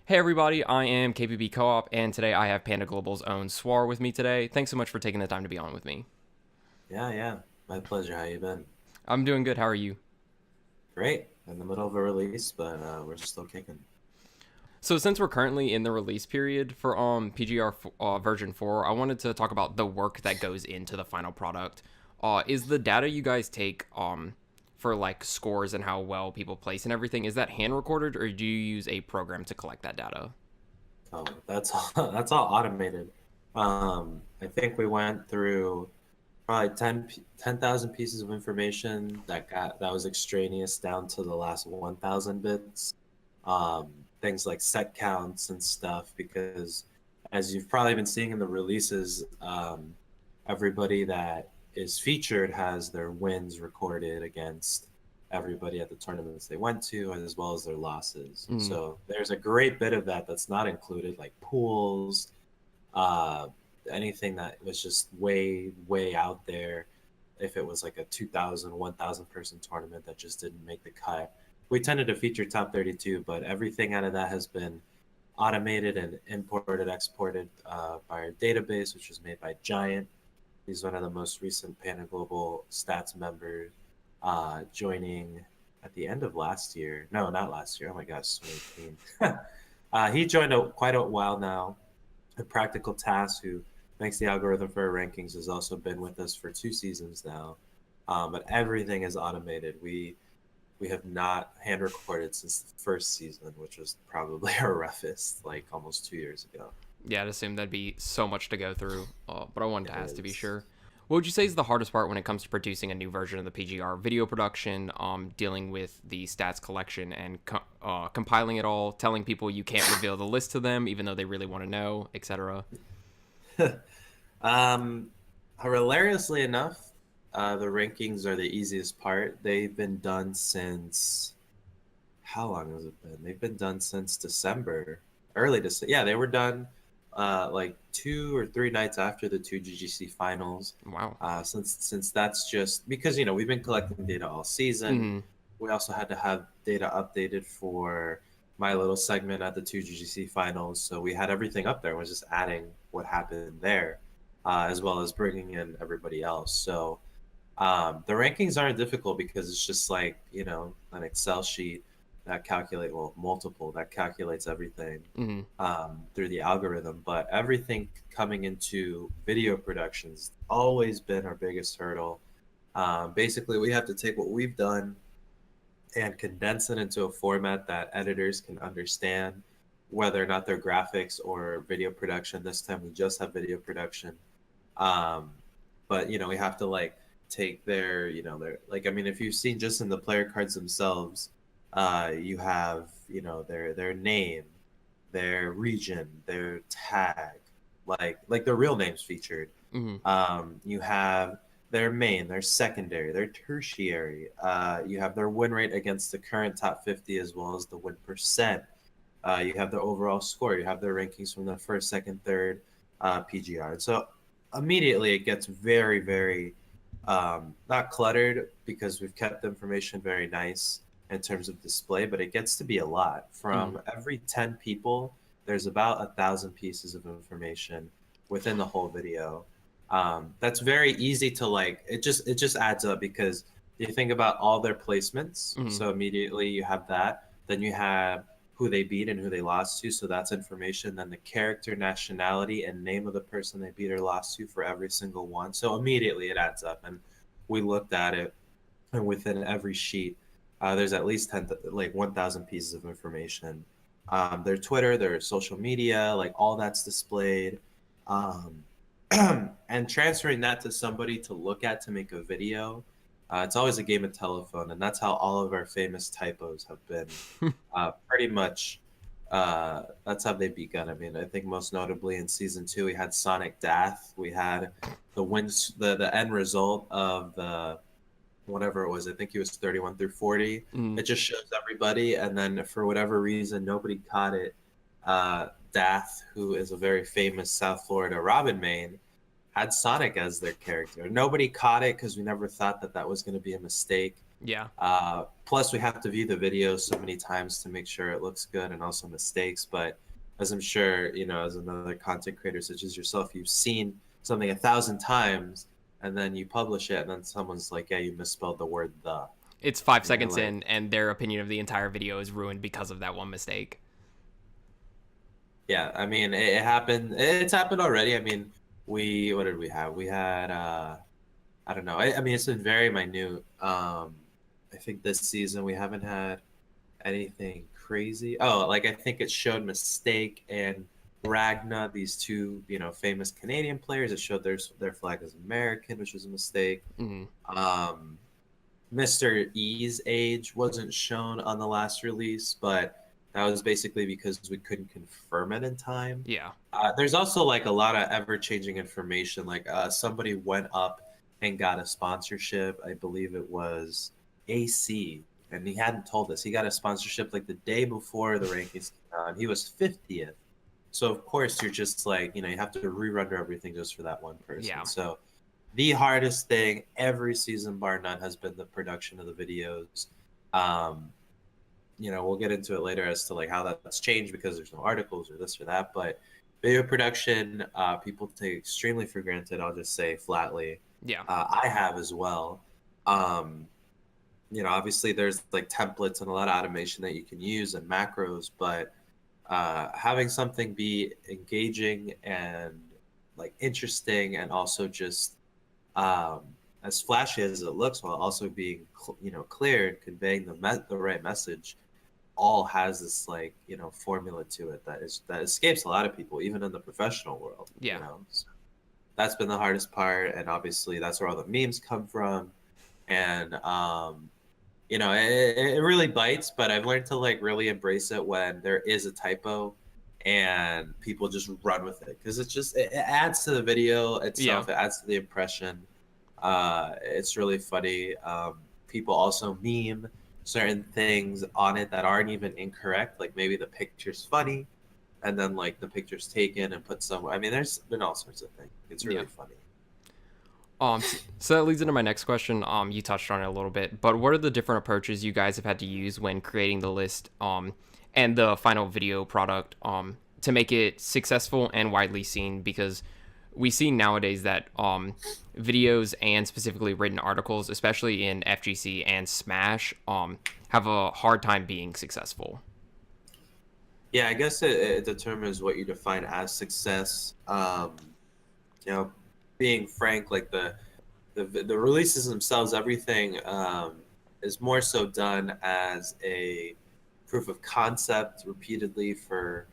Hey everybody, I am KPB Co-op, and today I have Panda Global's own Suar with me today. Thanks so much for taking the time to be on with me. Yeah, my pleasure. How you been? I'm doing good. How are you? Great. In the middle of a release, but we're still kicking. So since we're currently in the release period for PGR version 4, I wanted to talk about the work that goes into the final product. Is the data you guys take for like scores and how well people place and everything, is that hand recorded or do you use a program to collect that data? Oh, that's all, that's all automated. I think we went through probably 10,000 pieces of information that was extraneous down to the last 1,000 bits. Things like set counts and stuff, because as you've probably been seeing in the releases, everybody that is featured has their wins recorded against everybody at the tournaments they went to, as well as their losses. Mm. So there's a great bit of that that's not included, like pools, uh, anything that was just way out there. If it was like a 2,000, 1,000 person tournament that just didn't make the cut, we tended to feature top 32, but everything out of that has been automated and imported, exported by our database, which was made by Giant. He's one of the most recent Panda Global stats members, joining at the end of last year. No, not last year. Oh my gosh, 2018. He joined quite a while now. And PracticalTAS, who makes the algorithm for our rankings, has also been with us for 2 seasons now. But everything is automated. We have not hand recorded since the first season, which was probably our roughest, like almost 2 years ago. Yeah, I'd assume that'd be so much to go through, but I wanted It to ask to be is. sure. What would you say is the hardest part when it comes to producing a new version of the PGR video production, dealing with the stats collection and compiling it all, telling people you can't reveal the list to them even though they really want to know, etc.? um, Hilariously enough, the rankings are the easiest part. They've been done since, how long has it been? They've been done since December, early December. Yeah, they were done like 2 or 3 nights after the two GGC finals. Wow. Since that's just because we've been collecting data all season. Mm-hmm. We also had to have data updated for my little segment at the two GGC finals, so we had everything up there. We're just adding what happened there, as well as bringing in everybody else. So the rankings aren't difficult because it's just like, an Excel sheet that multiple that calculates everything Mm-hmm. through the algorithm. But everything coming into video productions always been our biggest hurdle. Basically, we have to take what we've done and condense it into a format that editors can understand, whether or not they're graphics or video production. This time we just have video production. Um, but we have to like take their like, I mean, if you've seen just in the player cards themselves, you have their name, their region, their tag, like their real names featured. Mm-hmm. You have their main, their secondary, their tertiary. You have their win rate against the current top 50, as well as the win percent. You have their overall score. You have their rankings from the first, second, third PGR. And so immediately it gets very, very not cluttered, because we've kept the information very nice in terms of display, but it gets to be a lot. Mm-hmm. From every 10 people, there's about 1,000 pieces of information within the whole video. That's very easy to like. It just adds up, because you think about all their placements. Mm-hmm. So immediately you have that. Then you have who they beat and who they lost to. So that's information. Then the character, nationality, and name of the person they beat or lost to for every single one. So immediately it adds up. And we looked at it, and within every sheet, there's at least 10, like 1,000 pieces of information. Their Twitter, their social media, like all that's displayed. Um, and transferring that to somebody to look at to make a video, it's always a game of telephone, and that's how all of our famous typos have been. Pretty much, that's how they begun. I mean, I think most notably in season 2, we had Sonic Death. We had the end result of the whatever it was. I think he was 31 through 40. Mm-hmm. It just shows everybody, and then for whatever reason, nobody caught it. Dath, who is a very famous South Florida Robin main, had Sonic as their character. Nobody caught it because we never thought that that was going to be a mistake. Yeah. Plus, we have to view the video so many times to make sure it looks good and also mistakes. But as I'm sure, as another content creator such as yourself, you've seen something 1,000 times and then you publish it and then someone's like, yeah, you misspelled the word the. It's 5 seconds Like, in, and their opinion of the entire video is ruined because of that one mistake. yeah, I mean, it happened. It's happened already. I mean, what did we have? We had, I don't know. I mean, it's been very minute. I think this season we haven't had anything crazy. Oh, like I think it showed Mistake and Ragna, these two, famous Canadian players. It showed their flag as American, which was a mistake. Mm. Um, Mr. E's age wasn't shown on the last release, but that was basically because we couldn't confirm it in time. Yeah. There's also like a lot of ever-changing information. Like somebody went up and got a sponsorship. I believe it was AC, and he hadn't told us. He got a sponsorship like the day before the rankings came out, and he was 50th. So of course you're just like, you have to rerun everything just for that one person. Yeah. So the hardest thing every season, bar none, has been the production of the videos. We'll get into it later as to like how that's changed because there's no articles or this or that. But video production, people take extremely for granted. I'll just say flatly. Yeah. I have as well. Obviously there's like templates and a lot of automation that you can use and macros, but having something be engaging and like interesting and also just as flashy as it looks while also being clear and conveying the right message all has this like formula to it that escapes a lot of people even in the professional world. Yeah. So that's been the hardest part, and obviously that's where all the memes come from, and it really bites, but I've learned to like really embrace it when there is a typo and people just run with it because it adds to the video itself. Yeah. It adds to the impression. It's really funny. People also meme certain things on it that aren't even incorrect. Like maybe the picture's funny and then like the picture's taken and put somewhere. I mean, there's been all sorts of things. It's really funny. So that leads into my next question. You touched on it a little bit, but what are the different approaches you guys have had to use when creating the list, and the final video product, to make it successful and widely seen? Because we see nowadays that, videos and specifically written articles, especially in FGC and Smash, have a hard time being successful. Yeah, I guess it determines what you define as success. Being frank, like the releases themselves, everything is more so done as a proof of concept repeatedly for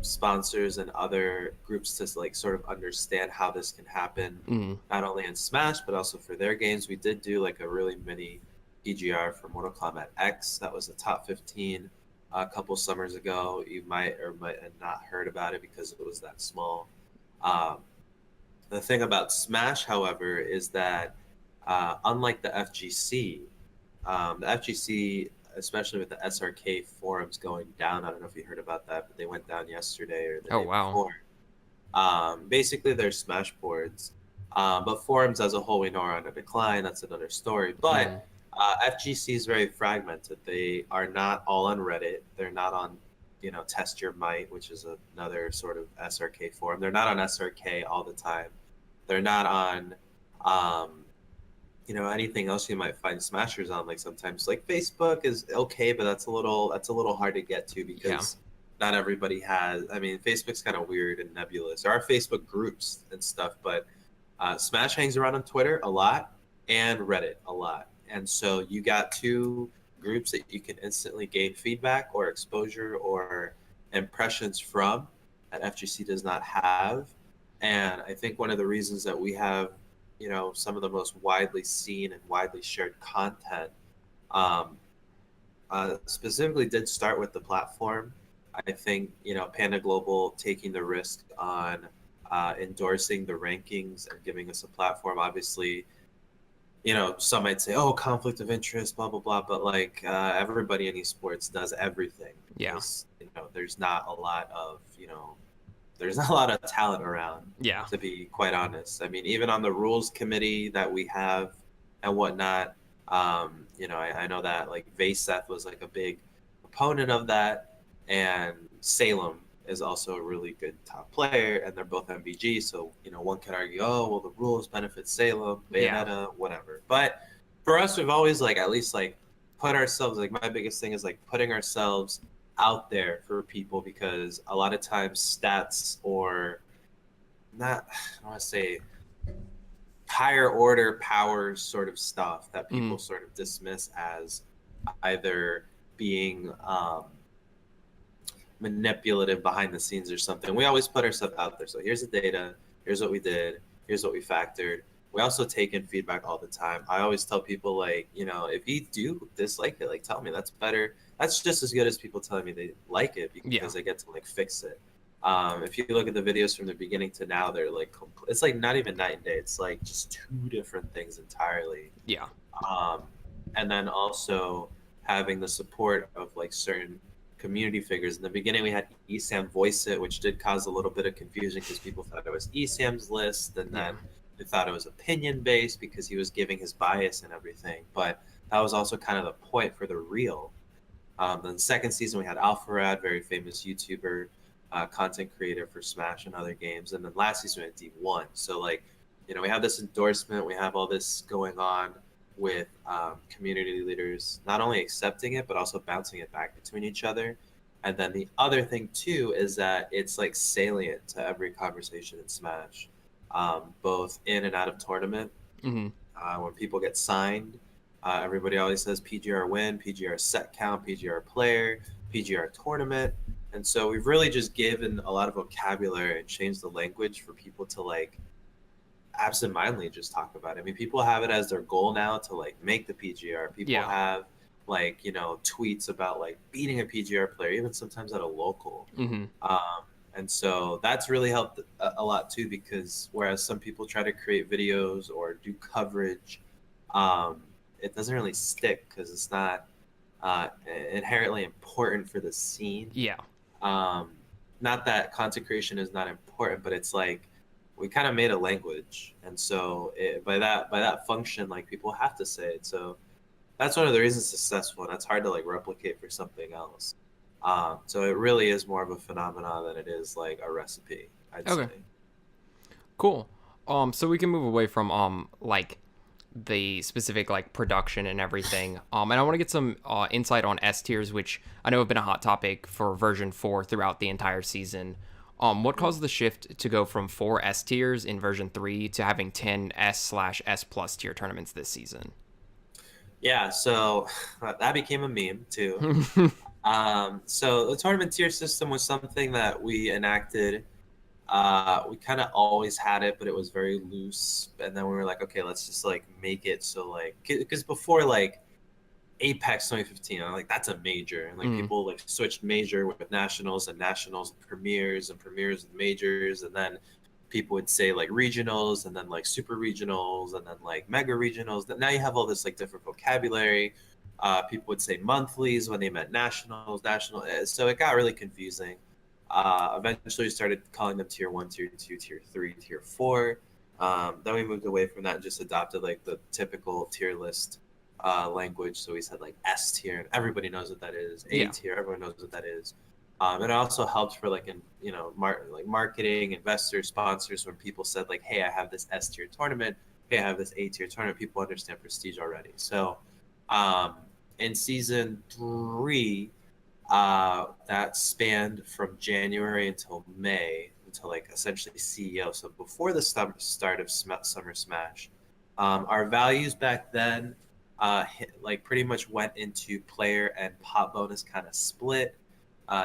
sponsors and other groups to like sort of understand how this can happen, not only in Smash but also for their games. We did do like a really mini PGR for Mortal Kombat X that was a top 15 a couple summers ago. You might or might have not heard about it because it was that small. The thing about Smash, however, is that unlike the FGC, especially with the SRK forums going down, I don't know if you heard about that, but they went down yesterday or the day before. Basically, they're Smash boards, but forums as a whole we know are on a decline. That's another story. But FGC is very fragmented. They are not all on Reddit. They're not on Test Your Might, which is another sort of SRK forum. They're not on SRK all the time. They're not on, anything else you might find Smashers on. Like sometimes, like Facebook is okay, but that's a little hard to get to because not everybody has. I mean, Facebook's kind of weird and nebulous. There are Facebook groups and stuff, but Smash hangs around on Twitter a lot and Reddit a lot, and so you got two groups that you can instantly gain feedback or exposure or impressions from that FGC does not have. And I think one of the reasons that we have, some of the most widely seen and widely shared content, specifically did start with the platform. I think, Panda Global taking the risk on endorsing the rankings and giving us a platform. Obviously, some might say, oh, conflict of interest, blah, blah, blah. But like everybody in esports does everything. Yeah. Because, there's not a lot of, there's not a lot of talent around, to be quite honest. I mean, even on the rules committee that we have and whatnot, I know that like Vaseth was like a big proponent of that, and Salem is also a really good top player, and they're both MVG. So one could argue, oh well, the rules benefit Salem, Yeah. Bayonetta, whatever. But for us, we've always like at least like put ourselves, like my biggest thing is like putting ourselves out there for people, because a lot of times stats, or not, I want to say higher order powers sort of stuff that Mm-hmm. people sort of dismiss as either being manipulative behind the scenes or something. We always put ourselves out there. So here's the data, here's what we did, here's what we factored. We also take in feedback all the time. I always tell people, like, if you do dislike it, like, tell me. That's better. That's just as good as people telling me they like it, Yeah. because they get to like fix it. If you look at the videos from the beginning to now, they're like it's like not even night and day. It's like just two different things entirely. Yeah. um, and then also having the support of like certain community figures. In the beginning, we had ESAM voice it, which did cause a little bit of confusion because people thought it was ESAM's list, and Yeah. then they thought it was opinion based because he was giving his bias and everything. But that was also kind of the point for the real. Then second season, we had Alpharad, very famous YouTuber, content creator for Smash and other games. And then last season, we had D1. So, like, we have this endorsement, we have all this going on with community leaders, not only accepting it, but also bouncing it back between each other. And then the other thing, too, is that it's like salient to every conversation in Smash, both in and out of tournament. Mm-hmm. When people get signed, everybody always says PGR win, PGR set count, PGR player, PGR tournament. And so we've really just given a lot of vocabulary and changed the language for people to like absentmindedly just talk about it. I mean, people have it as their goal now to like make the PGR. People Yeah. have like, tweets about like beating a PGR player, even sometimes at a local. Mm-hmm. And so that's really helped a lot too, because whereas some people try to create videos or do coverage, it doesn't really stick because it's not inherently important for the scene. Yeah. Um, Not that content creation is not important, but it's like we kind of made a language, and so by that function, like people have to say it. So that's one of the reasons it's successful, and that's hard to like replicate for something else. So it really is more of a phenomenon than it is like a recipe, I'd say. Okay. Cool. So we can move away from like the specific like production and everything. And I want to get some insight on S tiers, which I know have been a hot topic for version 4 throughout the entire season. What caused the shift to go from 4 S tiers in version 3 to having 10 S/S plus tier tournaments this season? Yeah, so that became a meme too. So the tournament tier system was something that we enacted. We kind of always had it, but it was very loose. And then we were like, okay, let's just like make it so like, because before like Apex 2015, I'm like, that's a major, and like people like switched major with nationals, and nationals premieres, and premieres with majors, and then people would say like regionals, and then like super regionals, and then like mega regionals. Now you have all this like different vocabulary. People would say monthlies when they meant nationals, national. So it got really confusing. Eventually, we started calling them tier 1, tier 2, tier 3, tier 4. Then we moved away from that and just adopted like the typical tier list language. So we said like S tier, and everybody knows what that is. A Yeah. tier, everyone knows what that is. It also helped for like like marketing, investors, sponsors. When people said like, "Hey, I have this S tier tournament. Hey, I have this A tier tournament." People understand prestige already. So um, in season 3, that spanned from January until May, until like essentially CEO. So before the start of Summer Smash, our values back then like pretty much went into player and pop bonus kind of split.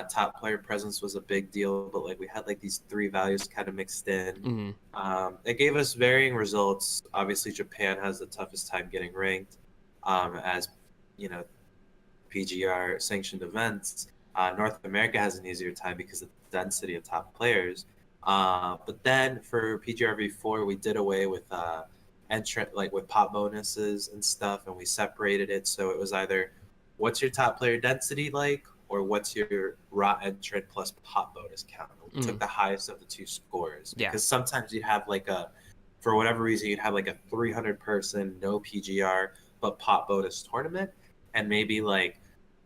Top player presence was a big deal, but like we had like these 3 values kind of mixed in. Mm-hmm. It gave us varying results. Obviously, Japan has the toughest time getting ranked, as you know, PGR sanctioned events. North America has an easier time because of the density of top players. But then for PGR V4, we did away with entrant, like with pop bonuses and stuff, and we separated it. So it was either what's your top player density like, or what's your raw entrant plus pop bonus count. We took the highest of the 2 scores, Yeah. because sometimes you'd have like for whatever reason, you'd have like a 300 person no PGR, but pot bonus tournament, and maybe like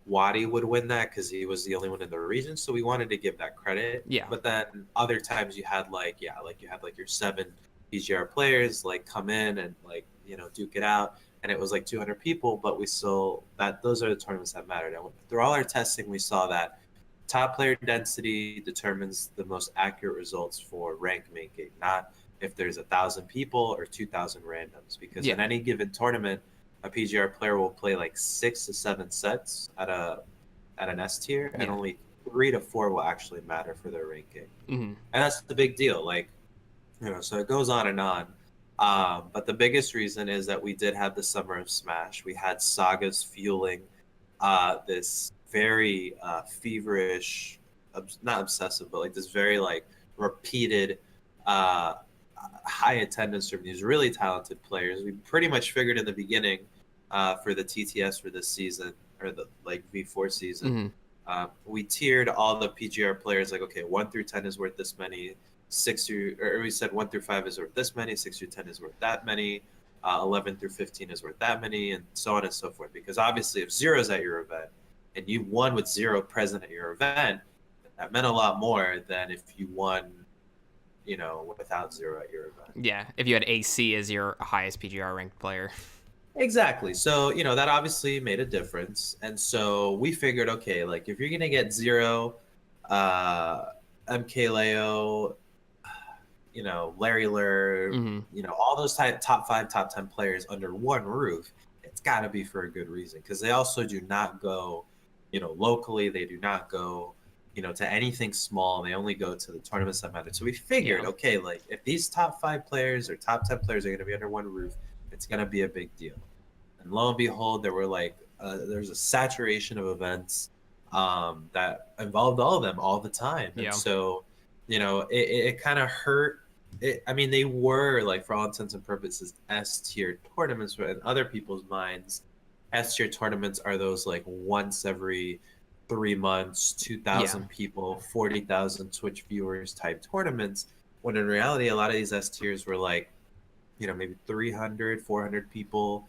Wadi would win that because he was the only one in the region, so we wanted to give that credit. Yeah. But then other times you had like you had like your 7 PGR players like come in and like duke it out, and it was like 200 people, but we still those are the tournaments that mattered. And through all our testing, we saw that top player density determines the most accurate results for rank making, not if there's 1,000 people or 2,000 randoms, because in any given tournament, a PGR player will play like 6 to 7 sets at an S tier, and only 3 to 4 will actually matter for their ranking. Mm-hmm. And that's the big deal. Like, so it goes on and on. But the biggest reason is that we did have the Summer of Smash. We had sagas fueling this very feverish, not obsessive, but like this very like repeated high attendance from these really talented players. We pretty much figured in the beginning for the TTS for this season, or the like V4 season, we tiered all the PGR players like, okay, 1 through 10 is worth this many, 6 through, or we said 1 through 5 is worth this many, 6 through 10 is worth that many, 11 through 15 is worth that many, and so on and so forth. Because obviously, if 0 is at your event and you won with 0 present at your event, that meant a lot more than if you won, without 0 at your event. Yeah, if you had AC as your highest PGR ranked player. Exactly. So, that obviously made a difference. And so we figured, okay, like if you're going to get 0, MKLeo, Larry Lur, all those top 5, top 10 players under one roof, it's got to be for a good reason, because they also do not go, locally. They do not go, to anything small. They only go to the tournaments that matter. So we figured, okay, like if these top 5 players or top 10 players are going to be under one roof, it's going to be a big deal. And lo and behold, there were like there's a saturation of events that involved all of them all the time. And so, it kind of hurt. I mean, they were like, for all intents and purposes, S-tier tournaments, but in other people's minds, S-tier tournaments are those like once every 3 months, 2,000 people, 40,000 Twitch viewers type tournaments. When in reality, a lot of these S-tiers were like, maybe 300, 400 people,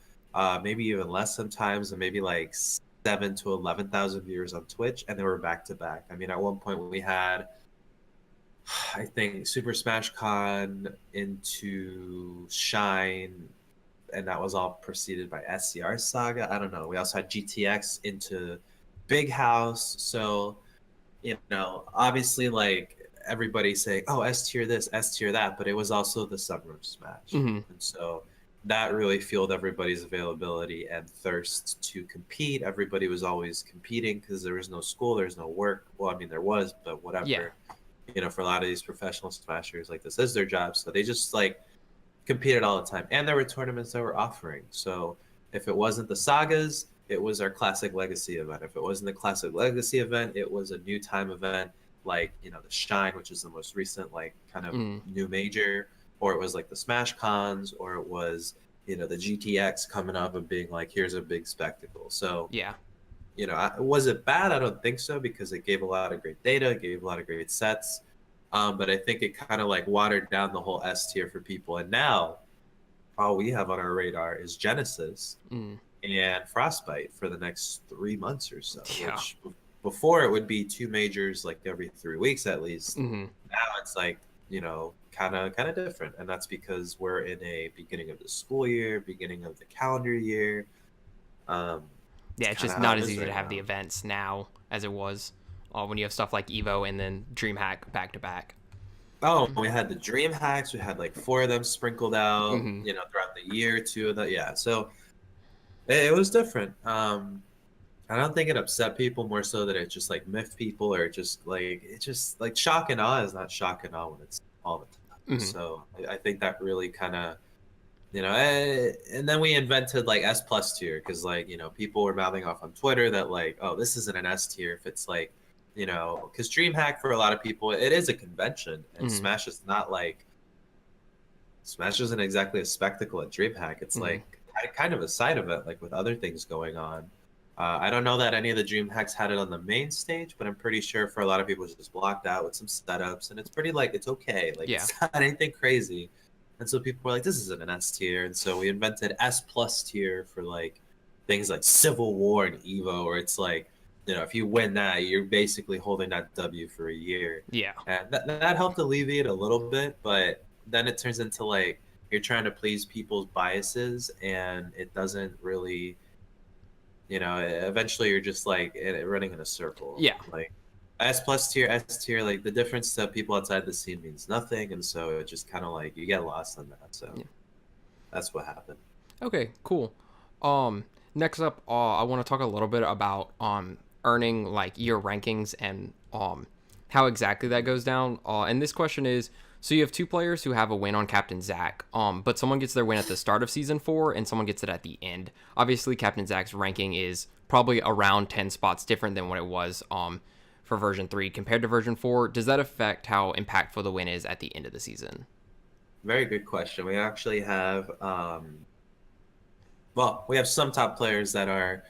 maybe even less sometimes, and maybe like 7 to 11,000 viewers on Twitch, and they were back to back. I mean, at one point we had, I think, Super Smash Con into Shine, and that was all preceded by SCR Saga. I don't know. We also had GTX into Big House. So, obviously, like, everybody's saying, oh, S tier this, S tier that, but it was also the Summer of Smash. And so that really fueled everybody's availability and thirst to compete. Everybody was always competing because there was no school, there was no work. Well, I mean, there was, but whatever. For a lot of these professional smashers, like, this is their job. So they just like competed all the time. And there were tournaments that were offering. So if it wasn't the Sagas, it was our Classic Legacy event. If it wasn't the Classic Legacy event, it was a new time event, like, the Shine, which is the most recent, like, kind of new major, or it was like the Smash Cons, or it was, the GTX coming up and being like, here's a big spectacle. So, was it bad? I don't think so, because it gave a lot of great data, it gave a lot of great sets. But I think it kind of like watered down the whole S tier for people. And now all we have on our radar is Genesis and Frostbite for the next 3 months or so, which before it would be 2 majors like every 3 weeks at least. Now it's like, kind of different. And that's because we're in a beginning of the school year, beginning of the calendar year. It's just not as easy to have the events now as it was when you have stuff like Evo and then DreamHack back to back. Oh, we had the DreamHacks. We had like 4 of them sprinkled out, throughout the year, 2 of them. Yeah, so it was different. I don't think it upset people, more so that it just like miffed people, or just like shock and awe is not shock and awe when it's all the time. So I think that really kind of, and then we invented like S plus tier, because like, people were mouthing off on Twitter that like, oh, this isn't an S tier if it's like, because DreamHack for a lot of people, it is a convention, and Smash is not like, Smash isn't exactly a spectacle at DreamHack. It's like kind of a side event, like with other things going on. I don't know that any of the DreamHacks had it on the main stage, but I'm pretty sure for a lot of people it's just blocked out with some setups, and it's pretty like, it's okay. Like, it's not anything crazy. And so people were like, this isn't an S tier. And so we invented S plus tier for like, things like Civil War and Evo, where it's like, if you win that, you're basically holding that W for a year. Yeah. And that helped alleviate a little bit, but then it turns into like you're trying to please people's biases, and it doesn't really, eventually you're just like running in a circle. Yeah. Like S plus tier, S tier, like the difference to people outside the scene means nothing, and so it just kind of like you get lost on that. So Yeah. that's what happened. Okay, cool. Next up, I want to talk a little bit about earning like your rankings and how exactly that goes down. And this question is, so you have two players who have a win on Captain Zach, but someone gets their win at the start of season 4 and someone gets it at the end. Obviously, Captain Zach's ranking is probably around 10 spots different than what it was for version 3 compared to version 4. Does that affect how impactful the win is at the end of the season? Very good question. We actually have, well, we have some top players that are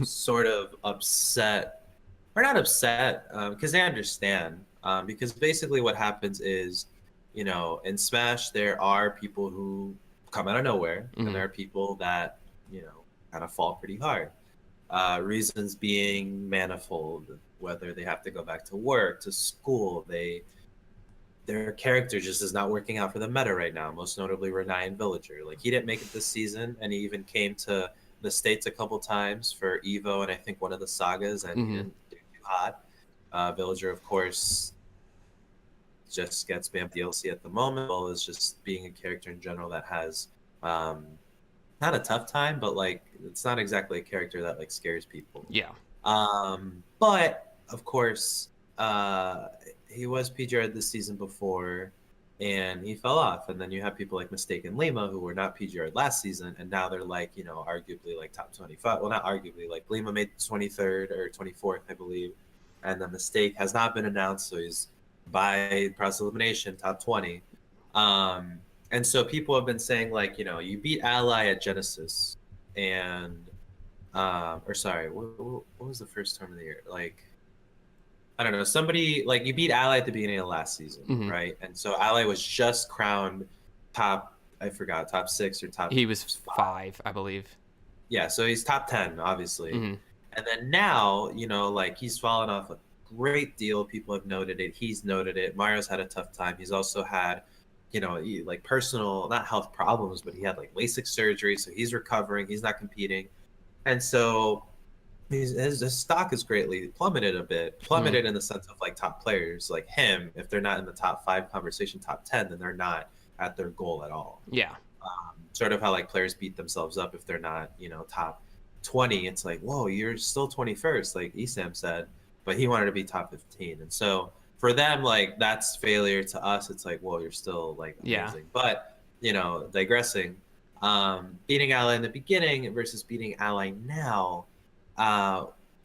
sort of upset, or not upset, because they understand. Because basically what happens is, in Smash, there are people who come out of nowhere, and there are people that, kind of fall pretty hard. Reasons being manifold, whether they have to go back to work, to school, their character just is not working out for the meta right now. Most notably, Renai and Villager. Like, he didn't make it this season, and he even came to the States a couple times for Evo and I think one of the sagas, and he didn't do too hot. Villager, of course, just gets spam DLC at the moment, well as just being a character in general that has not a tough time, but like it's not exactly a character that like scares people. Yeah. But of course, he was PGR this season before, and he fell off. And then you have people like Mistaken Lima who were not PGR last season, and now they're like, arguably like top 25. Well, not arguably, like Lima made 23rd or 24th, I believe, and the Mistake has not been announced, so he's by process of elimination top 20. And so people have been saying like, you beat Ally at Genesis, and or sorry, what was the first term of the year? Like, I don't know, somebody like you beat Ally at the beginning of last season, right? And so Ally was just crowned top 6 or top. He was 5, I believe. Yeah, so he's top 10, obviously. And then now, like he's fallen off a great deal. People have noted it. He's noted it. Mario's had a tough time. He's also had, like personal, not health problems, but he had like LASIK surgery, so he's recovering. He's not competing, and so his stock is greatly plummeted a bit. Plummeted in the sense of like top players like him, if they're not in the top 5 conversation, top 10, then they're not at their goal at all. Yeah. Sort of how like players beat themselves up if they're not, top 20. It's like, whoa, you're still 21st, like Esam said, but he wanted to be top 15, and so for them, like that's failure. To us, it's like, well, you're still like amazing. But digressing, beating Ally in the beginning versus beating Ally now,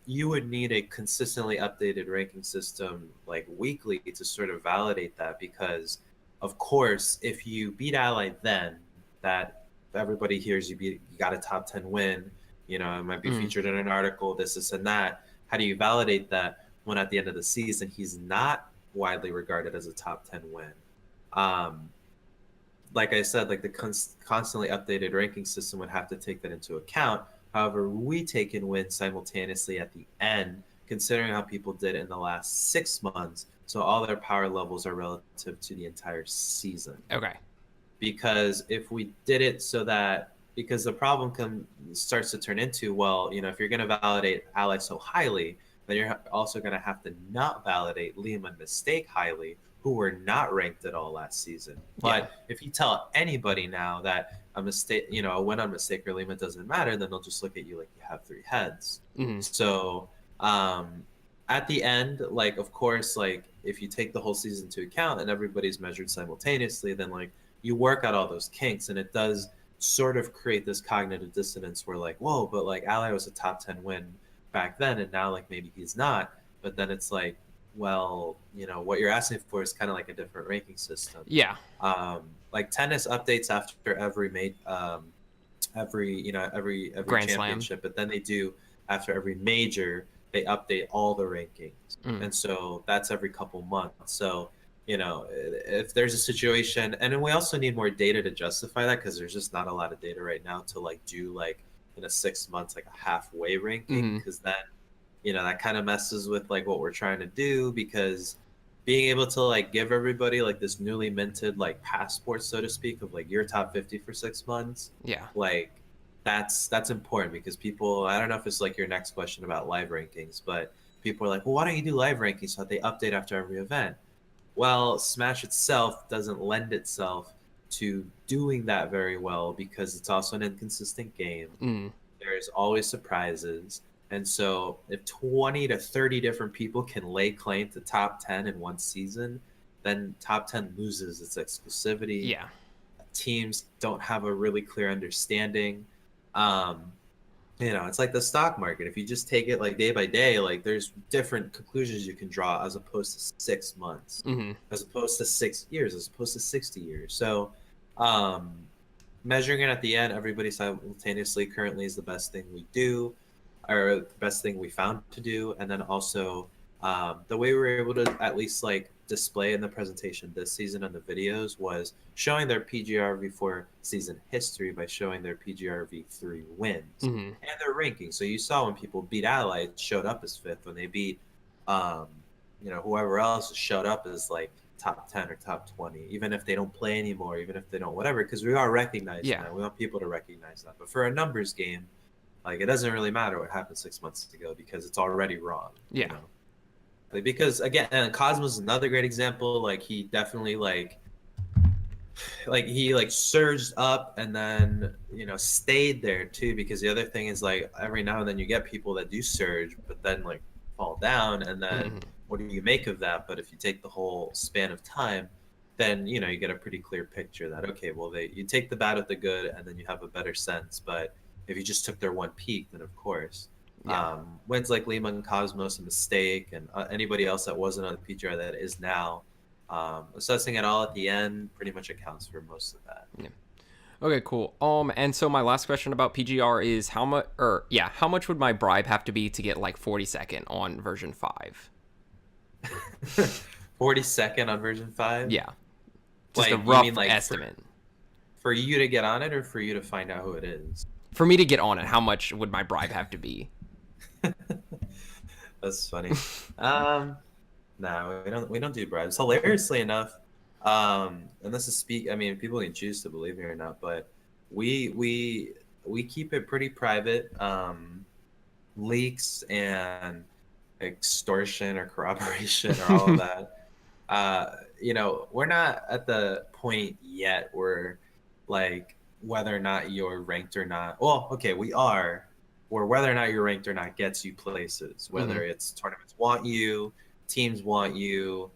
you would need a consistently updated ranking system like weekly to sort of validate that, because of course if you beat Ally then, that everybody hears you got a top 10 win, it might be featured in an article, this and that. How do you validate that when at the end of the season he's not widely regarded as a top 10 win? Like I said, like the constantly updated ranking system would have to take that into account. However, we take in wins simultaneously at the end, considering how people did in the last 6 months. So all their power levels are relative to the entire season. Okay. Because if we did it so that, because the problem starts to turn into, well, if you're going to validate Ally so highly, then you're also going to have to not validate Liam and Mistake highly, who were not ranked at all last season. But if you tell anybody now that a mistake, a win on Mistake or Lima doesn't matter, then they'll just look at you like you have 3 heads. So at the end, like, of course, like if you take the whole season into account and everybody's measured simultaneously, then like you work out all those kinks, and it does sort of create this cognitive dissonance where like, whoa, but like Ally was a top 10 win back then, and now like maybe he's not. But then it's like, well, what you're asking for is kind of like a different ranking system. Yeah. Like tennis updates after every Grand championship, Slam. but then they do after every major, they update all the rankings, and so that's every couple months. So if there's a situation, and then we also need more data to justify that, because there's just not a lot of data right now to like do like in a 6 months, like a halfway ranking, Mm-hmm. because then, that kind of messes with like what we're trying to do, because being able to like give everybody like this newly minted like passport, so to speak, of like your top 50 for 6 months, Yeah. like that's important, because people, I don't know if it's like your next question about live rankings, but people are like, well, why don't you do live rankings so that they update after every event? Well, Smash itself doesn't lend itself to doing that very well, because it's also an inconsistent game. Mm-hmm. There's always surprises. And so if 20 to 30 different people can lay claim to top 10 in one season, then top 10 loses its exclusivity. Yeah. Teams don't have a really clear understanding. Um, it's like the stock market. If you just take it like day by day, like there's different conclusions you can draw, as opposed to 6 months, Mm-hmm. as opposed to 6 years, as opposed to 60 years. So, um, measuring it at the end, everybody simultaneously currently is the best thing we do, or the best thing we found to do. And then also, the way we were able to at least like display in the presentation this season on the videos was showing their PGR V4 season history by showing their PGR V3 wins Mm-hmm. and their ranking. So you saw when people beat Allied, showed up as fifth. When they beat, um, whoever else showed up as like top 10 or top 20, even if they don't play anymore, even if they don't whatever, because we are recognizing Yeah. that. We want people to recognize that. But for a numbers game, like it doesn't really matter what happened 6 months ago, because it's already wrong. Yeah. Like, because again, and Cosmos is another great example. Like he definitely like he like surged up and then stayed there too, because the other thing is like every now and then you get people that do surge but then like fall down, and then Mm-hmm. what do you make of that? But if you take the whole span of time, then you get a pretty clear picture that, okay, well, you take the bad with the good and then you have a better sense. But if you just took their one peak, then of course, Yeah. wins like Lima and Cosmos a mistake, and anybody else that wasn't on the PGR that is now, assessing it all at the end pretty much accounts for most of that. Yeah. Okay, cool. And so my last question about PGR is how much would my bribe have to be to get like 42nd on version 5? 42nd on version 5? Yeah. Just Like, a you rough mean like estimate. for you to get on it, or for you to find out who it is? For me to get on it, how much would my bribe have to be? That's funny. No, we don't do bribes. Hilariously enough, and this is I mean, people can choose to believe it or not, but we keep it pretty private. Leaks and extortion or corroboration or all of that. We're not at the point yet where like whether or not you're ranked or not. Well, okay, we are. Or whether or not you're ranked or not gets you places. Mm-hmm. Whether it's tournaments want you, teams want you,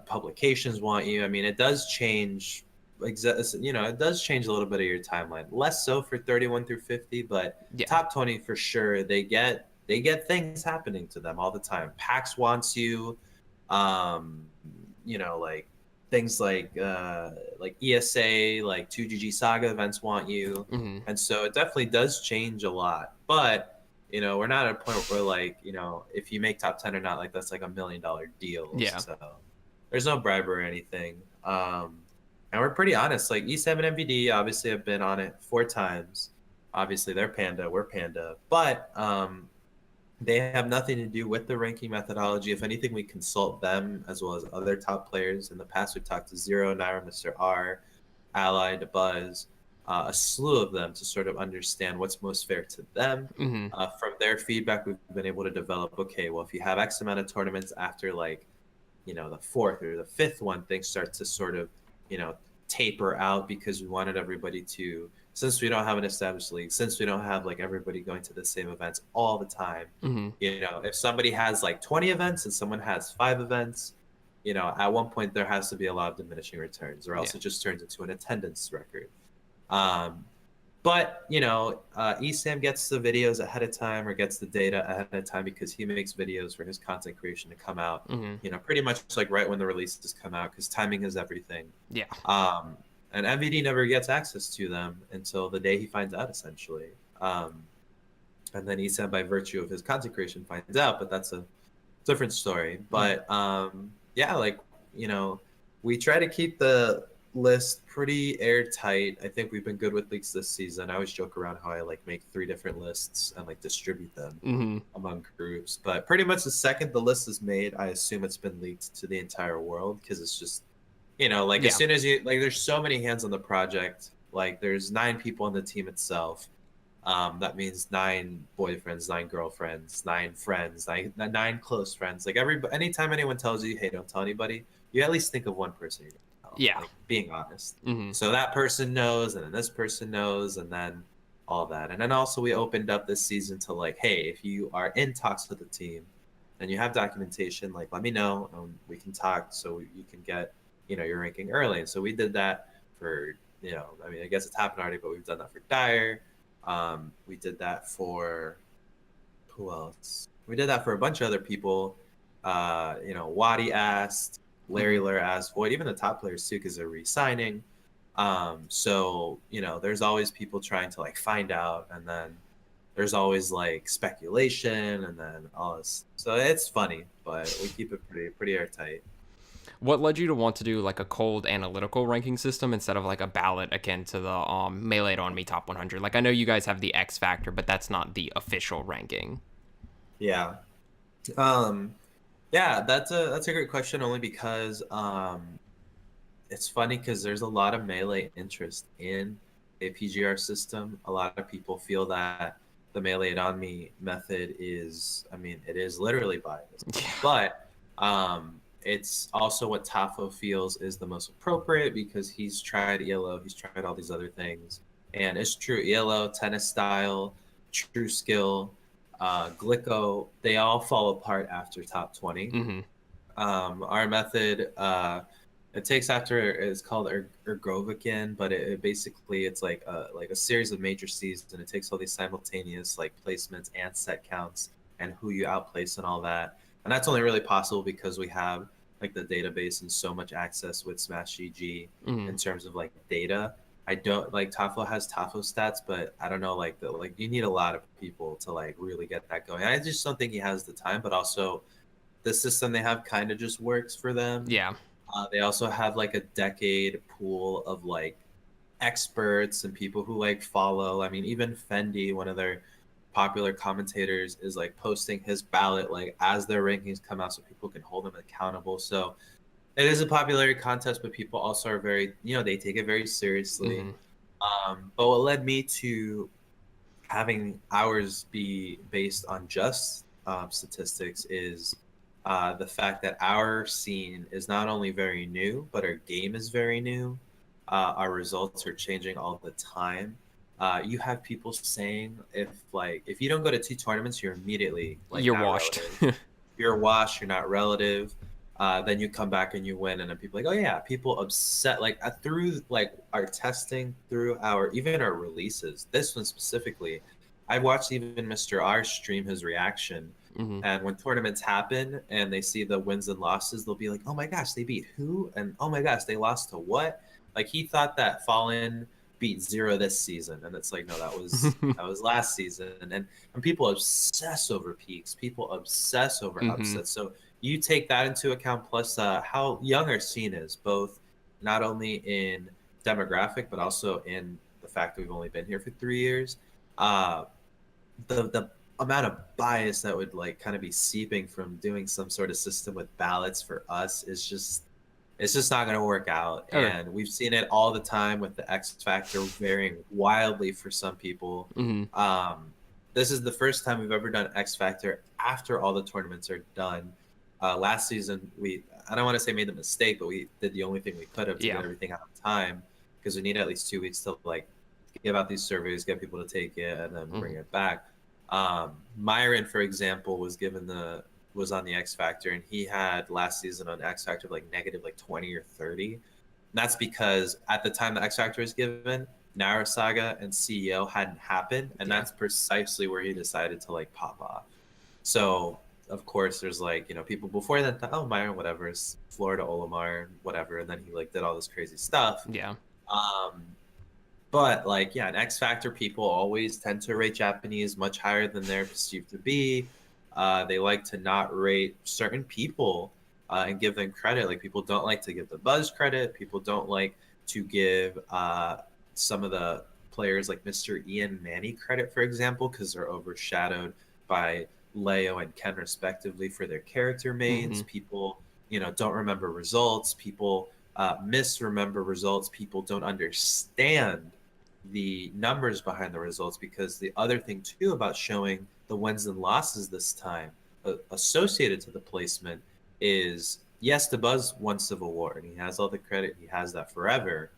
publications want you. I mean, it does change. It does change a little bit of your timeline. Less so for 31 through 50, but Yeah. top 20 for sure. They get things happening to them all the time. PAX wants you. Like things like ESA, like 2GG Saga events want you, Mm-hmm. and so it definitely does change a lot. But we're not at a point where like if you make top 10 or not, like that's like $1 million deals. Yeah. So there's no bribe or anything. And we're pretty honest. Like E7 and MVD obviously have been on it 4 times. Obviously they're Panda, we're Panda, but they have nothing to do with the ranking methodology. If anything, we consult them as well as other top players. In the past, we've talked to Zero, Naira, Mr. R, Allied, Buzz, a slew of them to sort of understand what's most fair to them. Mm-hmm. From their feedback, we've been able to develop, okay, well, if you have X amount of tournaments after like, the fourth or the fifth one, things start to sort of, taper out, because we wanted everybody to, since we don't have an established league, since we don't have like everybody going to the same events all the time, Mm-hmm. if somebody has like 20 events and someone has 5 events, at one point there has to be a lot of diminishing returns, or else it just turns into an attendance record. But ESAM gets the videos ahead of time, or gets the data ahead of time, because he makes videos for his content creation to come out, Mm-hmm. pretty much like right when the releases come out, because timing is everything. Yeah. And MVD never gets access to them until the day he finds out, essentially. And then ESAM, by virtue of his content creation, finds out, but that's a different story. But yeah, like we try to keep the list pretty airtight. I think we've been good with leaks this season. I always joke around how I like make 3 different lists and like distribute them Mm-hmm. among groups. But pretty much the second the list is made, I assume it's been leaked to the entire world because it's just, like as Yeah. soon as you like, there's so many hands on the project. Like there's 9 people on the team itself. That means 9 boyfriends, 9 girlfriends, 9 friends, nine close friends. Like anytime anyone tells you, "Hey, don't tell anybody," you at least think of one person you're gonna tell. Yeah. Like being honest. Mm-hmm. So that person knows, and then this person knows, and then all that. And then also we opened up this season to like, hey, if you are in talks with the team and you have documentation, like let me know, and we can talk so you can get your ranking early. And so we did that for I mean, I guess it's happened already, but we've done that for Dyer. We did that for who else? We did that for a bunch of other people. Waddy asked, Larry Mm-hmm. Lur asked, Void, even the top players too, because they're re-signing. So there's always people trying to like find out, and then there's always like speculation, and then all this. So it's funny, but we keep it pretty airtight. What led you to want to do like a cold analytical ranking system instead of like a ballot akin to the Melee on Me Top 100? Like I know you guys have the X Factor, but that's not the official ranking. Yeah. Um, yeah, that's a great question. Only because it's funny because there's a lot of melee interest in a PGR system. A lot of people feel that the melee it on me method is, I mean, it is literally biased, Yeah. but it's also what Tafo feels is the most appropriate because he's tried ELO, he's tried all these other things, and it's true. ELO, tennis style, true skill, Glicko, they all fall apart after top 20. Mm-hmm. Our method, it takes after it's called Ergovican, but it basically it's like a series of major seeds, and it takes all these simultaneous like placements and set counts and who you outplace and all that. And that's only really possible because we have like the database and so much access with Smash GG Mm-hmm. in terms of like data. I don't like Tafo has Tafo stats, but I don't know like you need a lot of people to like really get that going. I just don't think he has the time, but also the system they have kind of just works for them. Yeah. They also have like a decade pool of like experts and people who like follow. I mean, even Fendi, one of their popular commentators, is like posting his ballot like as their rankings come out so people can hold them accountable. So it is a popularity contest, but people also are very, they take it very seriously. Mm-hmm. But what led me to having ours be based on just statistics is the fact that our scene is not only very new, but our game is very new. Our results are changing all the time. You have people saying if you don't go to 2 tournaments, you're immediately like You're not washed. relative. You're washed. You're not relative. Then you come back and you win, and then people are like, oh yeah, people upset like through like our testing, through our even our releases. This one specifically, I watched even Mr. R stream his reaction, Mm-hmm. and when tournaments happen and they see the wins and losses, they'll be like, oh my gosh, they beat who? And oh my gosh, they lost to what? Like he thought that Fallen beat Zero this season, and it's like no, that was last season. And people obsess over peaks, people obsess over Mm-hmm. upsets. So you take that into account, plus how young our scene is, both not only in demographic but also in the fact that we've only been here for 3 years. The amount of bias that would like kind of be seeping from doing some sort of system with ballots for us is just it's just not going to work out. Okay. And we've seen it all the time with the X Factor varying wildly for some people. Mm-hmm. This is the first time we've ever done X Factor after all the tournaments are done. Last season, I don't want to say made the mistake, but we did the only thing we could have to Yeah. get everything out of time because we need at least 2 weeks to like give out these surveys, get people to take it, and then bring it back. Myron, for example, was on the X Factor, and he had last season on X Factor like negative like 20 or 30. And that's because at the time the X Factor was given, Narasaga and CEO hadn't happened, and Yeah. that's precisely where he decided to like pop off. So of course there's like people before that thought, oh Myron whatever, it's Florida Olimar whatever, and then he like did all this crazy stuff. Yeah. Um, but like yeah, in X Factor people always tend to rate Japanese much higher than they're perceived to be. They like to not rate certain people and give them credit. Like people don't like to give the Buzz credit. People don't like to give some of the players like Mr. Ian Manny credit, for example, because they're overshadowed by Leo and Ken respectively for their character mains. People, don't remember results. People misremember results. People don't understand the numbers behind the results, because the other thing too about showing the wins and losses this time associated to the placement is, yes, the Buzz won Civil War and he has all the credit, he has that forever,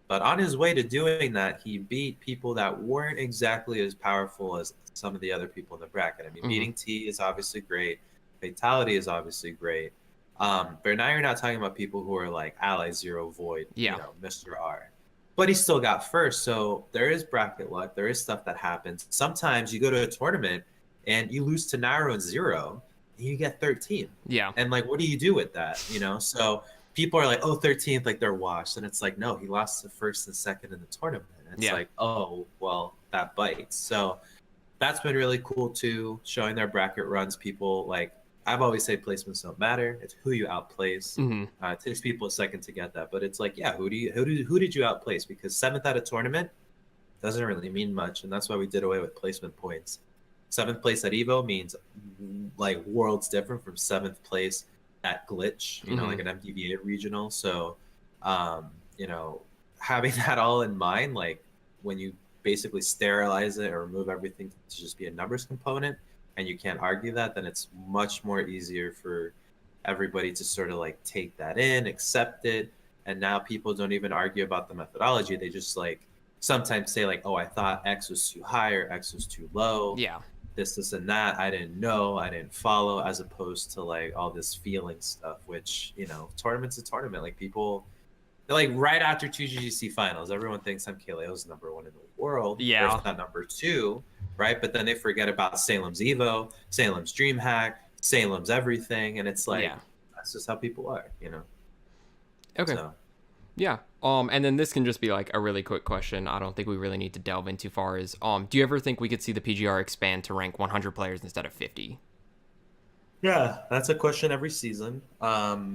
but on his way to doing that, he beat people that weren't exactly as powerful as some of the other people in the bracket. I mean, beating T is obviously great, Fatality is obviously great, but now you're not talking about people who are like Ally Zero, Void, Mr. R. But he still got first, so there is bracket luck. There is stuff that happens. Sometimes you go to a tournament and you lose to Nairo and Zero, and you get 13. Yeah. And like, what do you do with that? So people are like, oh, 13th, like they're washed, and it's like, no, he lost the first and second in the tournament. It's like, oh, well, that bites. So that's been really cool too, showing their bracket runs. People like, I've always said placements don't matter. It's who you outplace. It takes people a second to get that, but it's like, yeah, who did you outplace? Because 7th at a tournament doesn't really mean much, and that's why we did away with placement points. 7th place at Evo means like worlds different from 7th place at Glitch, like an MTVA regional. So, having that all in mind, like when you basically sterilize it or remove everything to just be a numbers component, and you can't argue that, then it's much more easier for everybody to sort of like take that in, accept it. And now people don't even argue about the methodology. They just like sometimes say like, oh, I thought X was too high or X was too low. Yeah. This, and that. I didn't know. I didn't follow, as opposed to like all this feeling stuff, which, tournament's a tournament. Like people, like right after 2GGC finals, everyone thinks MKLeo's number 1 in the world. Yeah. Or if not number 2. Right, but then they forget about Salem's Evo, Salem's DreamHack, Salem's everything, and it's like, that's just how people are, Okay. So. Yeah. And then this can just be like a really quick question. I don't think we really need to delve in too far. Is do you ever think we could see the PGR expand to rank 100 players instead of 50? Yeah, that's a question every season. My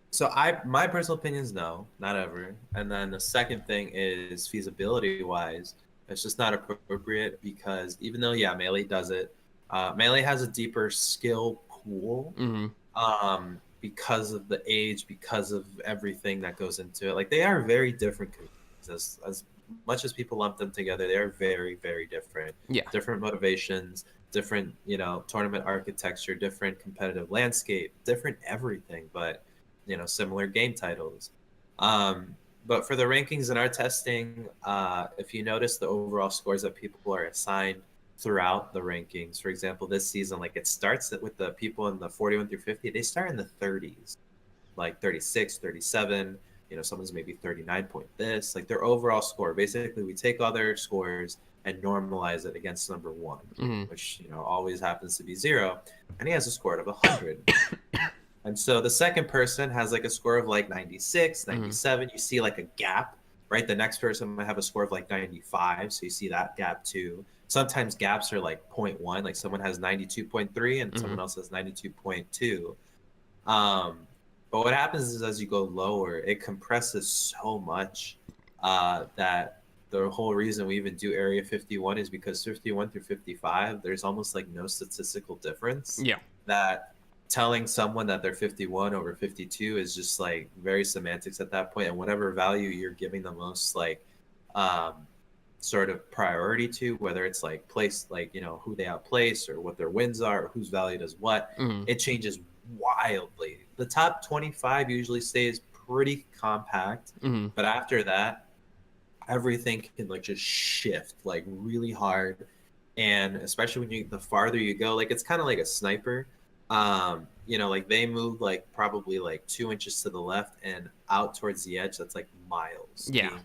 personal opinion is no, not ever. And then the second thing is feasibility wise. It's just not appropriate, because even though, Melee does it, Melee has a deeper skill pool because of the age, because of everything that goes into it. Like, they are very different communities. As much as people lump them together, they are very, very different. Yeah. Different motivations, different, tournament architecture, different competitive landscape, different everything, but, similar game titles. But for the rankings in our testing, if you notice the overall scores that people are assigned throughout the rankings, for example, this season, like it starts with the people in the 41 through 50, they start in the 30s, like 36, 37, someone's maybe 39 point this, like their overall score. Basically, we take all their scores and normalize it against number 1, which, always happens to be 0, and he has a score of 100. And so the second person has like a score of like 96, 97. You see like a gap, right? The next person might have a score of like 95. So you see that gap too. Sometimes gaps are like 0.1, like someone has 92.3 and someone else has 92.2. But what happens is as you go lower, it compresses so much that the whole reason we even do Area 51 is because 51 through 55, there's almost like no statistical difference. Yeah. That telling someone that they're 51 over 52 is just like very semantics at that point, and whatever value you're giving the most like sort of priority to, whether it's like place, like who they outplace or what their wins are or whose value does what, it changes wildly. The top 25 usually stays pretty compact, but after that everything can like just shift like really hard. And especially when the farther you go, like it's kind of like a sniper. Like they move like probably like 2 inches to the left and out towards the edge, that's like miles. Yeah.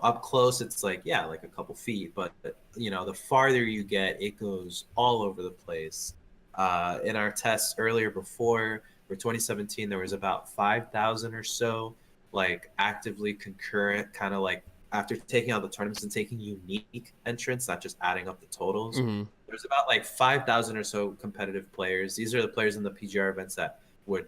Up close it's like, like a couple feet, but the farther you get, it goes all over the place. In our tests earlier before for 2017, there was about 5,000 or so like actively concurrent, kind of like after taking out the tournaments and taking unique entrants, not just adding up the totals. There's about like 5,000 or so competitive players. These are the players in the PGR events that would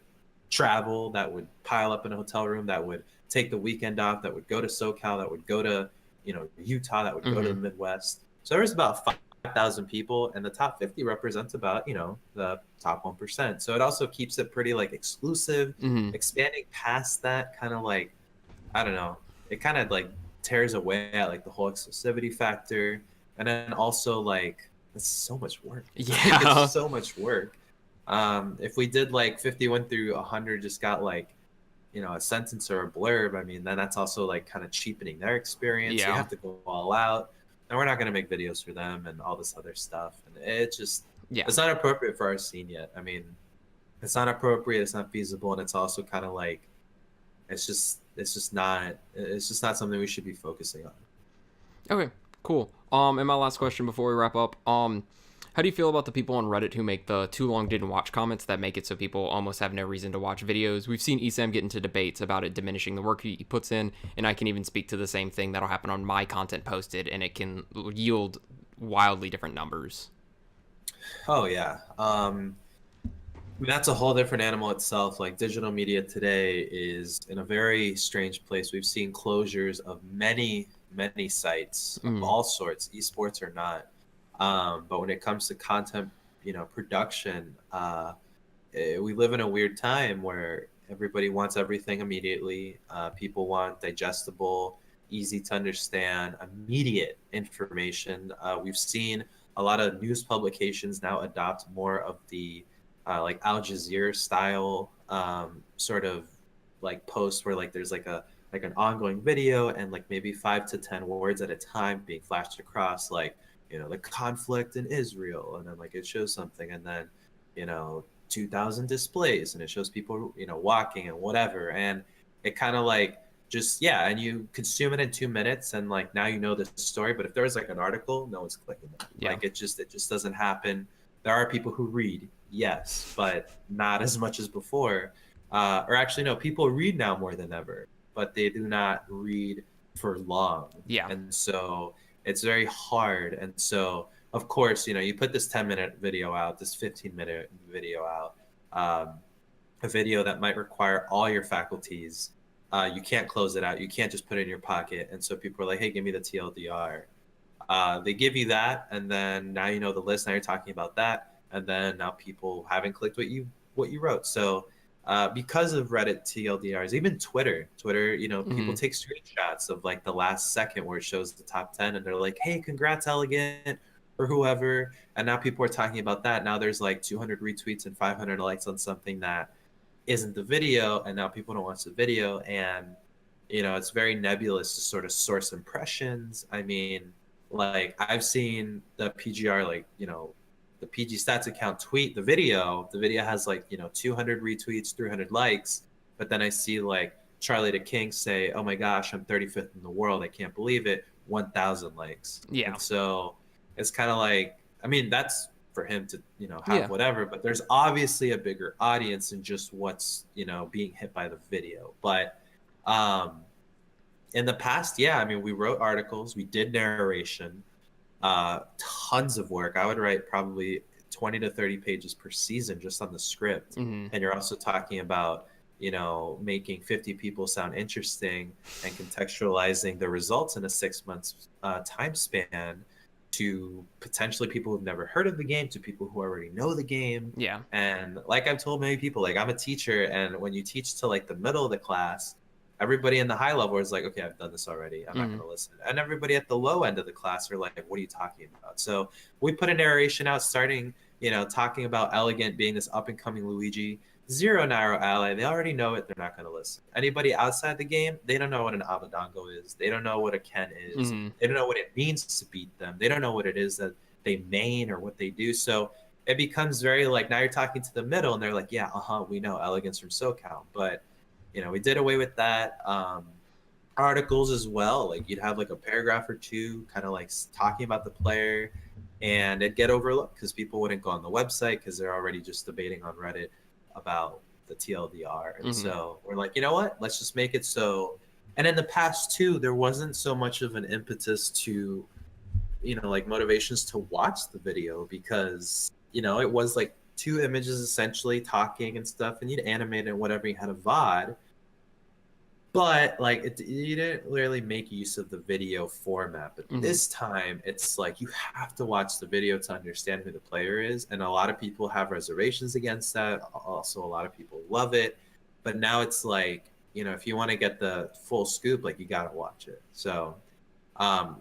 travel, that would pile up in a hotel room, that would take the weekend off, that would go to SoCal, that would go to, Utah, that would go to the Mm-hmm. Midwest. So there was about 5,000 people, and the top 50 represents about, the top 1%. So it also keeps it pretty like exclusive. Mm-hmm. Expanding past that kind of like, I don't know, it kind of like tears away at like the whole exclusivity factor. And then also like, it's so much work. Like it's Yeah. so much work. If we did like 51 through 100 just got like, a sentence or a blurb, I mean, then that's also like kind of cheapening their experience. You Yeah. have to go all out. And we're not going to make videos for them and all this other stuff. And Yeah. it's not appropriate for our scene yet. I mean, it's not appropriate. It's not feasible. And it's also kind of like, it's just not something we should be focusing on. Okay. Cool. And my last question before we wrap up. How do you feel about the people on Reddit who make the too long didn't watch comments that make it so people almost have no reason to watch videos? We've seen Esam get into debates about it diminishing the work he puts in, and I can even speak to the same thing that'll happen on my content posted, and it can yield wildly different numbers. Oh yeah. That's a whole different animal itself. Like digital media today is in a very strange place. We've seen closures of many, many sites of Mm. all sorts, esports or not. But when it comes to content, production, we live in a weird time where everybody wants everything immediately. People want digestible, easy to understand, immediate information. We've seen a lot of news publications now adopt more of the like Al Jazeera style sort of like post where like there's like an ongoing video and like maybe 5 to 10 words at a time being flashed across like the conflict in Israel, and then like it shows something, and then 2,000 displays, and it shows people walking and whatever, and it kind of like just and you consume it in 2 minutes, and like now you know the story. But if there was like an article, no one's clicking that. Yeah. Like it just doesn't happen. There are people who read, yes, but not as much as before. Or actually, no, people read now more than ever, but they do not read for long. Yeah. And so it's very hard. And so, of course, you put this 10-minute video out, this 15-minute video out, a video that might require all your faculties. You can't close it out. You can't just put it in your pocket. And so people are like, hey, give me the TLDR. They give you that, and then now you know the list. Now you're talking about that, and then now people haven't clicked what you wrote. So because of Reddit TLDRs, even Twitter, people take screenshots of like the last second where it shows the top 10, and they're like, "Hey, congrats, Elegant," or whoever. And now people are talking about that. Now there's like 200 retweets and 500 likes on something that isn't the video, and now people don't watch the video, and it's very nebulous to sort of source impressions. I mean, like I've seen the PGR, like the PG Stats account tweet the video. The video has like 200 retweets, 300 likes, but then I see like Charlie the King say, "Oh my gosh, I'm 35th in the world. I can't believe it." 1,000 likes. Yeah. And so it's kind of like, I mean, that's for him to have Yeah. whatever, but there's obviously a bigger audience than just what's being hit by the video. But in the past, I mean, we wrote articles, we did narration, tons of work. I would write probably 20 to 30 pages per season just on the script. Mm-hmm. And you're also talking about making 50 people sound interesting and contextualizing the results in a 6 months time span to potentially people who've never heard of the game, to people who already know the game. Yeah. And like I've told many people, like I'm a teacher, and when you teach to like the middle of the class, everybody in the high level is like, okay, I've done this already, I'm not going to listen. And everybody at the low end of the class are like, what are you talking about? So we put a narration out starting, talking about Elegant being this up and coming Luigi, zero Nairo ally. They already know it. They're not going to listen. Anybody outside the game, they don't know what an Abadango is. They don't know what a Ken is. They don't know what it means to beat them. They don't know what it is that they main or what they do. So it becomes very like, now you're talking to the middle, and they're like, yeah, we know Elegance from SoCal. But we did away with that. Articles as well. Like you'd have like a paragraph or two kind of like talking about the player, and it'd get overlooked because people wouldn't go on the website because they're already just debating on Reddit about the TLDR. And so we're like, you know what? Let's just make it so. And in the past too, there wasn't so much of an impetus to, like motivations to watch the video because, it was like two images essentially talking and stuff, and you'd animate it whatever you had a VOD. But like you didn't really make use of the video format. But this time, it's like you have to watch the video to understand who the player is, and a lot of people have reservations against that. Also, a lot of people love it. But now it's like, if you want to get the full scoop, like you gotta watch it. So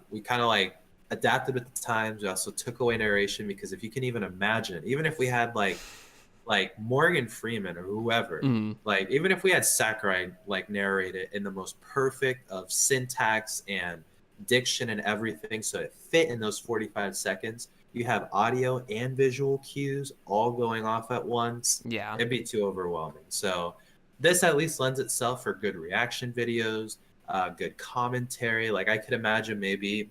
we kind of like adapted with the times. We also took away narration, because if you can even imagine, even if we had like Morgan Freeman or whoever, like even if we had Sakurai like narrate it in the most perfect of syntax and diction and everything, so it fit in those 45 seconds, you have audio and visual cues all going off at once. Yeah, it'd be too overwhelming. So this at least lends itself for good reaction videos, good commentary. Like I could imagine maybe,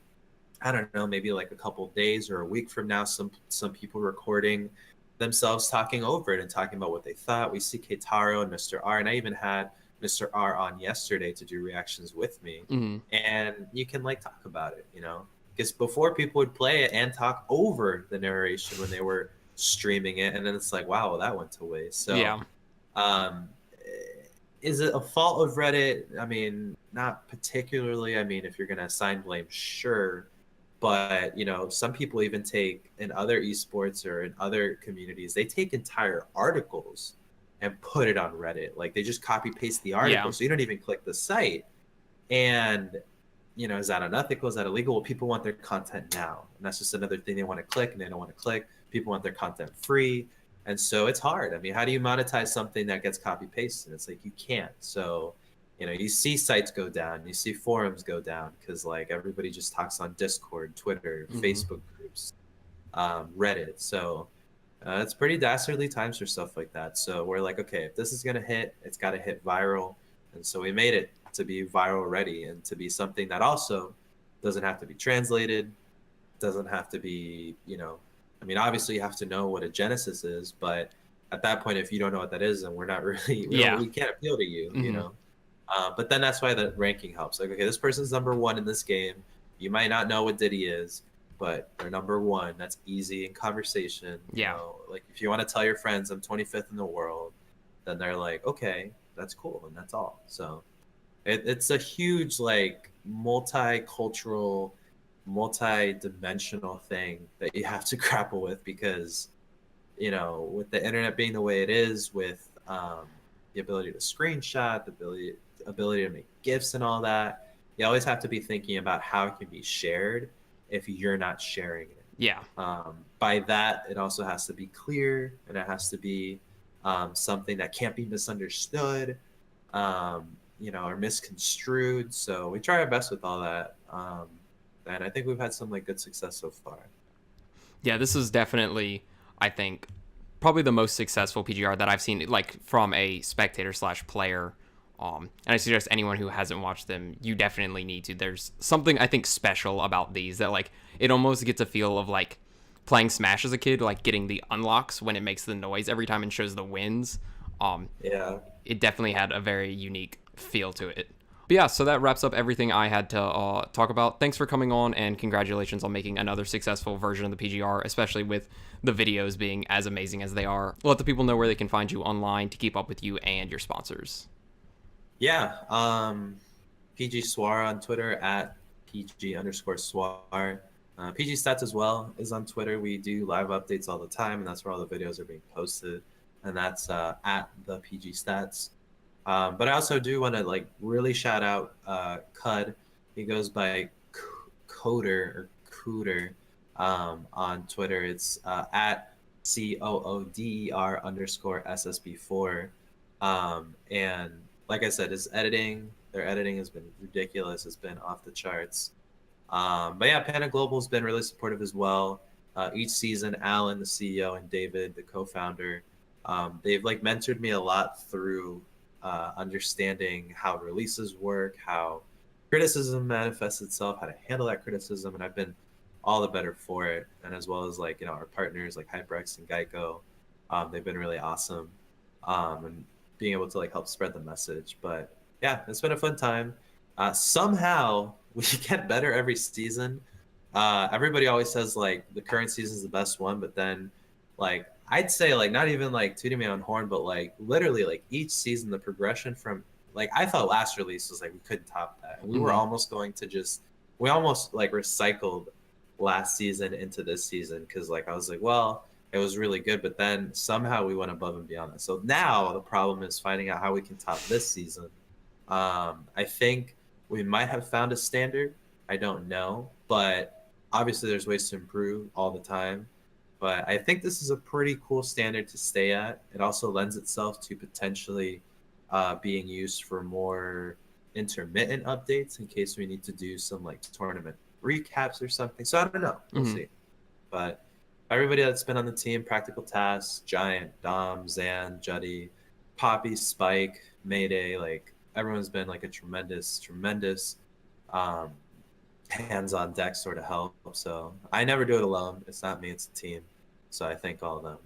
I don't know, maybe like a couple days or a week from now, some people recording themselves talking over it and talking about what they thought. We see Keitaro and Mr. R, and I even had Mr. R on yesterday to do reactions with me, and you can like talk about it, because before people would play it and talk over the narration when they were streaming it, and then it's like, wow, well, that went to waste. So yeah. Is it a fault of Reddit? I mean, not particularly. I mean, if you're going to assign blame, sure. But, some people even take, in other esports or in other communities, they take entire articles and put it on Reddit. Like they just copy paste the article. So you don't even click the site. And, is that unethical? Is that illegal? Well, people want their content now. And that's just another thing they want to click, and they don't want to click. People want their content free. And so it's hard. I mean, how do you monetize something that gets copy pasted? It's like you can't. So, you see sites go down, you see forums go down, because like everybody just talks on Discord, Twitter, Facebook groups, Reddit. So it's pretty dastardly times for stuff like that. So we're like, okay, if this is gonna hit, it's got to hit viral. And so we made it to be viral ready, and to be something that also doesn't have to be translated, doesn't have to be, I mean, obviously you have to know what a Genesis is, but at that point, if you don't know what that is, then we're not really, we can't appeal to you, But then that's why the ranking helps. Like, okay, this person's number one in this game. You might not know what Diddy is, but they're number one. That's easy in conversation. Yeah. Like if you want to tell your friends I'm 25th in the world, then they're like, okay, that's cool, and that's all. So it's a huge like multicultural, multi-dimensional thing that you have to grapple with, because with the internet being the way it is, with the ability to screenshot, the ability to make GIFs and all that, you always have to be thinking about how it can be shared if you're not sharing it. Yeah. By that, it also has to be clear, and it has to be something that can't be misunderstood, or misconstrued. So we try our best with all that. And I think we've had some like good success so far. Yeah, this is definitely, I think, probably the most successful PGR that I've seen, like from a spectator/player. And I suggest anyone who hasn't watched them, you definitely need to. There's something I think special about these, that like it almost gets a feel of like playing Smash as a kid, like getting the unlocks when it makes the noise every time and shows the wins. Yeah, it definitely had a very unique feel to it. But yeah, so that wraps up everything I had to talk about. Thanks for coming on, and congratulations on making another successful version of the PGR, especially with the videos being as amazing as they are. Let the people know where they can find you online to keep up with you and your sponsors. Yeah, PG Suar on Twitter, at PG_Suar. PG Stats as well is on Twitter. We do live updates all the time, and that's where all the videos are being posted. And that's at the PG Stats. But I also do want to like really shout out Cud. He goes by Coder or Cooter on Twitter. It's at COODER_SSB4. And like I said, their editing has been ridiculous. It's been off the charts. But yeah, Panda Global has been really supportive as well. Each season, Alan, the CEO, and David, the co-founder, they've like mentored me a lot through understanding how releases work, how criticism manifests itself, how to handle that criticism, and I've been all the better for it. And as well as like our partners like HyperX and Geico, they've been really awesome, and being able to like help spread the message. But yeah, it's been a fun time. Somehow we get better every season. Everybody always says like the current season is the best one, but then like I'd say like not even like tooting my own horn, but like literally like each season the progression from like I thought last release was like we couldn't top that. And we were Mm-hmm. almost going to just we almost like recycled last season into this season because like I was like, well, it was really good, but then somehow we went above and beyond that. So now the problem is finding out how we can top this season. I think we might have found a standard. I don't know, but obviously there's ways to improve all the time. But I think this is a pretty cool standard to stay at. It also lends itself to potentially being used for more intermittent updates in case we need to do some like tournament recaps or something. So I don't know. We'll Mm-hmm. see. But everybody that's been on the team, PracticalTAS, Giant, Dom, Zan, Juddy, Poppy, Spike, Mayday, like everyone's been like a tremendous um, hands on deck sort of help. So I never do it alone. It's not me, it's a team. So I thank all of them.